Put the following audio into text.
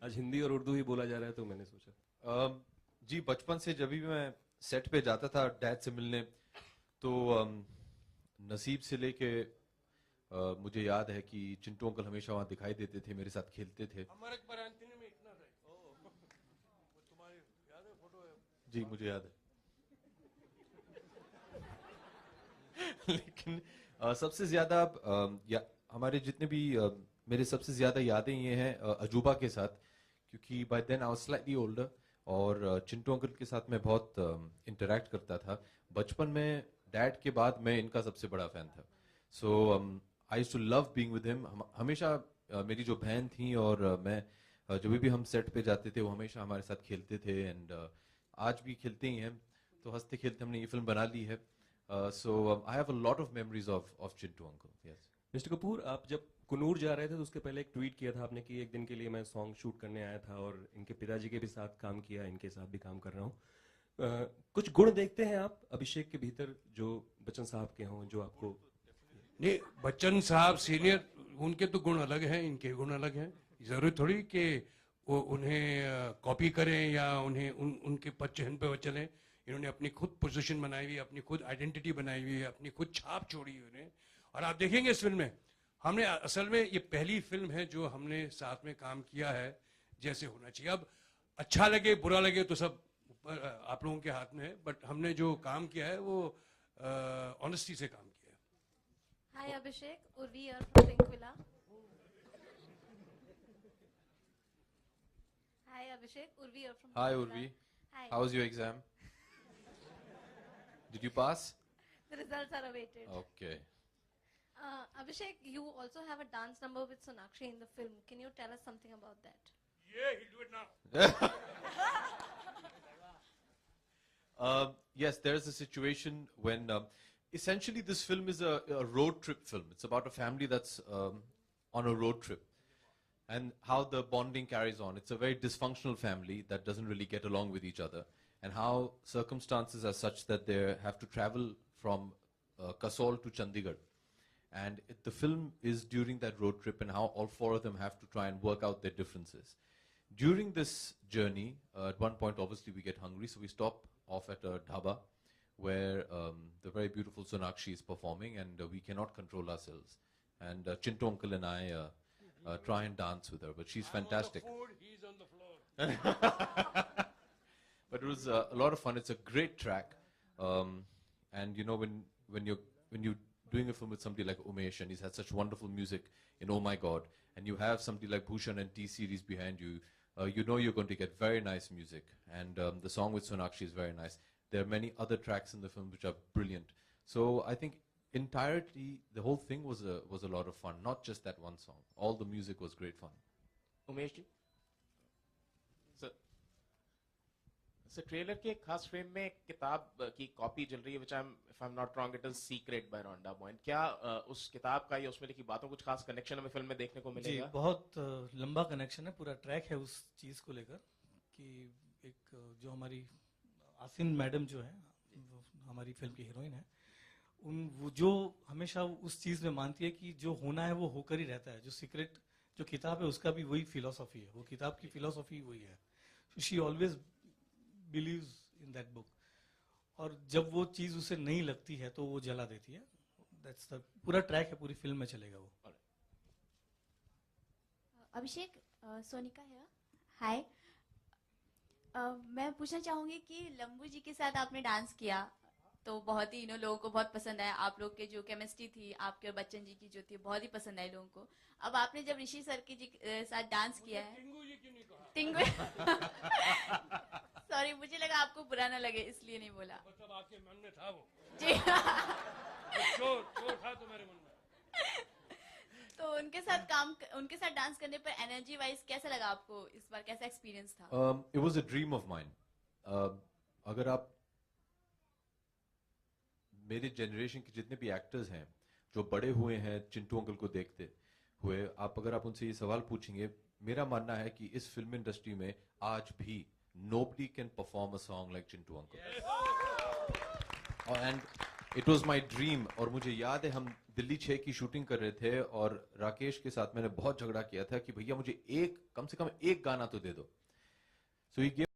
आज हिंदी और उर्दू ही बोला जा रहा है तो मैंने सोचा। जी, बचपन से जब भी मैं सेट पे जाता था डैड से मिलने, तो नसीब से लेके मुझे याद है कि चिंटू अंकल हमेशा वहां दिखाई देते थे, मेरे साथ खेलते थे। हमारे एक बार एंथनी में इतना था। वो तुम्हारी याद है फोटो है? जी मुझे याद है। लेकिन सबसे ज्यादा हमारे जितने भी मेरे सबसे ज्यादा यादें ये हैं अजूबा के साथ, क्योंकि by then I was slightly older और चिंटू अंकल के साथ मैं बहुत इंटरेक्ट करता था बचपन में। डैड के बाद मैं इनका सबसे बड़ा फैन था। So I used to love being with him. हमेशा मेरी जो बहन थी और मैं जब भी हम सेट पे जाते थे वो हमेशा हमारे साथ खेलते थे, एंड आज भी खेलते ही हैं। तो हंसते खेलते हमने ये फिल्म बना ली है। So I have a lot of memories of Chintu uncle. Yes. Mister Kapoor, आप जब कुनूर जा रहे थे तो उसके पहले एक ट्वीट किया था आपने कि एक दिन के लिए मैं सॉन्ग शूट करने आया था और इनके पिताजी के भी साथ काम किया, इनके साथ भी काम कर रहा हूँ। कुछ गुण देखते हैं आप अभिषेक के भीतर जो बच्चन साहब के हों, जो आपको? नहीं, बच्चन साहब सीनियर, उनके तो गुण अलग हैं, इनके गुण अलग हैं। जरूरी थोड़ी कि वो उन्हें कॉपी करें या उन्हें उनके पद चिन्ह पे वो चलें। इन्होंने अपनी खुद पोजीशन बनाई हुई है, अपनी खुद आइडेंटिटी बनाई हुई है, अपनी खुद छाप छोड़ी हुई है। और आप देखेंगे इस फिल्म में हमने असल में ये पहली फिल्म है जो हमने साथ में काम किया है जैसे होना चाहिए। अब अच्छा लगे बुरा लगे तो सब आप लोगों के हाथ में है, बट हमने जो काम किया है वो ऑनेस्टी से काम किया है। Hi Abhishek, Urvi here from Pink Villa. Hi Abhishek, Urvi here from Hi Pink Urvi. Villa. Hi. How was your exam? Did you pass? The results are awaited. Okay. Abhishek, you also have a dance number with Sonakshi in the film. Can you tell us something about that? Yeah, he'll do it now. Yes, there is a situation when essentially this film is a road trip film. It's about a family that's on a road trip and how the bonding carries on. It's a very dysfunctional family that doesn't really get along with each other, and how circumstances are such that they have to travel from Kasol to Chandigarh. And the film is during that road trip and how all four of them have to try and work out their differences. During this journey, at one point obviously we get hungry, so we stop off at a dhaba where the very beautiful Sonakshi is performing, and we cannot control ourselves. And Chintu uncle and I try and dance with her, but she's fantastic. I'm on the food, he's on the floor. But it was a lot of fun. It's a great track, and you know when you're doing a film with somebody like Umesh, and he's had such wonderful music in Oh My God, and you have somebody like Bhushan and T-Series behind you, you know you're going to get very nice music. And the song with Sonakshi is very nice. There are many other tracks in the film which are brilliant. So I think entirely the whole thing was a lot of fun, not just that one song. All the music was great fun. Umesh ji, trailer के एक खास frame में एक किताब की copy चल रही है, which if I'm not wrong, it is Secret by Rhonda Byrne. क्या उस किताब का या उसमें लिखी बातों कुछ खास कनेक्शन हमें फिल्म में देखने को मिलेगा? जी, बहुत लंबा कनेक्शन है, पूरा ट्रैक है उस चीज को लेकर कि एक जो हमारी आसिन मैडम जो है, हमारी फिल्म की हीरोइन है, वो जो हमेशा उस चीज में मानती है कि जो होना है वो होकर ही रहता है। जो सीक्रेट जो किताब है उसका भी वही फिलोसॉफी है, वो किताब की फिलोसॉफी वही है। She always believes in that book, और जब वो चीज उसे नहीं लगती है तो वो जला देती है। दैट्स द पूरा ट्रैक है, पूरी फिल्म में चलेगा वो। अभिषेक, सोनिका है। हाय, मैं पूछना चाहूंगी कि लंबू जी के साथ आपने डांस किया तो बहुत ही लोगों को बहुत पसंद आया। आप लोग के जो केमिस्ट्री थी, आपके और बच्चन जी की जो थी, बहुत ही पसंद आई लोगों को। अब आपने जब ऋषि सर के जी साथ डांस किया है, टिंगू सॉरी, मुझे लगा आपको बुरा ना लगे इसलिए नहीं बोला। मतलब आपके मन में था वो? जी चोर था तो मेरे मन में। तो उनके साथ डांस करने पर एनर्जी वाइज कैसा लगा आपको इस बार, कैसा एक्सपीरियंस था? It was a dream of mine. अगर आप मेरे जनरेशन के जितने भी एक्टर्स हैं जो बड़े हुए हैं चिंटू अंकल को देखते हुए, अगर आप उनसे ये सवाल पूछेंगे, मेरा मानना है कि इस फिल्म इंडस्ट्री में आज भी nobody can perform a song like Chintu uncle. And it was my dream. और मुझे याद है हम दिल्ली 6 की शूटिंग कर रहे थे और राकेश के साथ मैंने बहुत झगड़ा किया था कि भैया मुझे कम से कम एक गाना तो दे दो। सो ही